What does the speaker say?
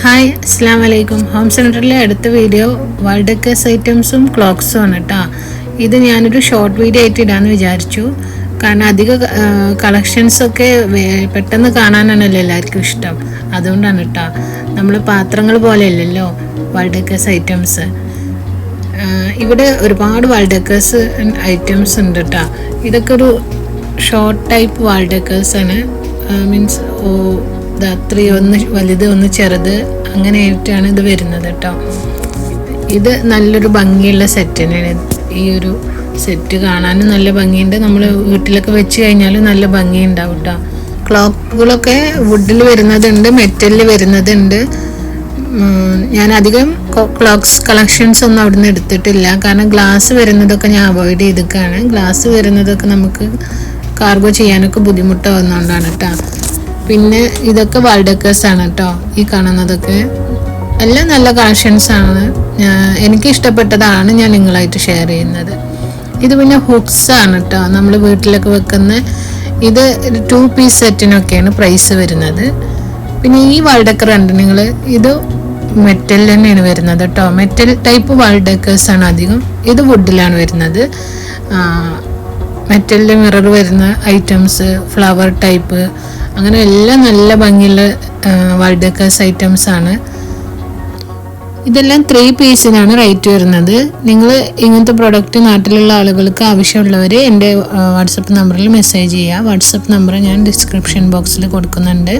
Hi, അസ്സാം വലൈക്കും. Home സെൻറ്ററിലെ അടുത്ത വീഡിയോ വേൾഡ് ഡെക്കേഴ്സ് ഐറ്റംസും ക്ലോക്സും ആണ് കേട്ടോ. ഇത് ഞാനൊരു ഷോർട്ട് വീഡിയോ ആയിട്ട് ഇടാമെന്ന് വിചാരിച്ചു. കാരണം അധിക കളക്ഷൻസൊക്കെ പെട്ടെന്ന് കാണാനാണല്ലോ എല്ലാവർക്കും ഇഷ്ടം. അതുകൊണ്ടാണ് കേട്ടോ. നമ്മൾ പാത്രങ്ങൾ പോലെ അല്ലല്ലോ വേൾഡ് ഡെക്കേഴ്സ് ഐറ്റംസ്. ഇവിടെ ഒരുപാട് വേൾഡ് ഡെക്കേഴ്സ് ഐറ്റംസ് ഉണ്ട് കേട്ടോ. ഇതൊക്കെ ഒരു ഷോർട്ട് ടൈപ്പ് വേൾഡ് ഡെക്കേഴ്സാണ്. മീൻസ് അത്രയും ഒന്ന് വലുത് ഒന്ന് ചെറുത് അങ്ങനെയായിട്ടാണ് ഇത് വരുന്നത് കേട്ടോ. ഇത് നല്ലൊരു ഭംഗിയുള്ള സെറ്റ് തന്നെയാണ്. ഈ ഒരു സെറ്റ് കാണാനും നല്ല ഭംഗിയുണ്ട്. നമ്മൾ വീട്ടിലൊക്കെ വെച്ച് കഴിഞ്ഞാലും നല്ല ഭംഗിയുണ്ടാവും കേട്ടോ. ക്ലോക്കുകളൊക്കെ വുഡിൽ വരുന്നതുണ്ട്, മെറ്റലിൽ വരുന്നതുണ്ട്. ഞാൻ അധികം ക്ലോക്സ് കളക്ഷൻസ് ഒന്നും അവിടെ നിന്ന് എടുത്തിട്ടില്ല. കാരണം ഗ്ലാസ് വരുന്നതൊക്കെ ഞാൻ അവോയ്ഡ് ചെയ്തിട്ടാണ്. ഗ്ലാസ് വരുന്നതൊക്കെ നമുക്ക് കാർഗോ ചെയ്യാനൊക്കെ ബുദ്ധിമുട്ടാവുന്നതുകൊണ്ടാണ് കേട്ടോ. പിന്നെ ഇതൊക്കെ വേൾഡ് ഡെക്കേഴ്സ് ആണ് കേട്ടോ. ഈ കാണുന്നതൊക്കെ എല്ലാം നല്ല കളക്ഷൻസ് ആണ്. എനിക്ക് ഇഷ്ടപ്പെട്ടതാണ് ഞാൻ നിങ്ങളായിട്ട് ഷെയർ ചെയ്യുന്നത്. ഇത് പിന്നെ ഹുക്സ് ആണ് കേട്ടോ. നമ്മൾ വീട്ടിലൊക്കെ വെക്കുന്ന ഇത് 2 പീസ് സെറ്റിനൊക്കെയാണ് പ്രൈസ് വരുന്നത്. പിന്നെ ഈ വേൾഡ് ഡെക്കർ ഉണ്ട് നിങ്ങൾ, ഇത് മെറ്റൽ തന്നെയാണ് വരുന്നത് കേട്ടോ. മെറ്റൽ ടൈപ്പ് വേൾഡ് ഡെക്കേഴ്സ് ആണ് അധികം. ഇത് വുഡിലാണ് വരുന്നത്. മെറ്റലിൽ മിറർ വരുന്ന ഐറ്റംസ്, ഫ്ലവർ ടൈപ്പ്, അങ്ങനെ എല്ലാം നല്ല ഭംഗിയുള്ള വേൾഡ് ഡെക്കേഴ്സ് ഐറ്റംസ് ആണ്. ഇതെല്ലാം 3 പീസിനാണ് റേറ്റ് വരുന്നത്. നിങ്ങൾ ഇങ്ങനത്തെ പ്രൊഡക്റ്റ് നാട്ടിലുള്ള ആളുകൾക്ക് ആവശ്യമുള്ളവർ എൻ്റെ വാട്സപ്പ് നമ്പറിൽ മെസ്സേജ് ചെയ്യുക. വാട്സപ്പ് നമ്പർ ഞാൻ ഡിസ്ക്രിപ്ഷൻ ബോക്സിൽ കൊടുക്കുന്നുണ്ട്.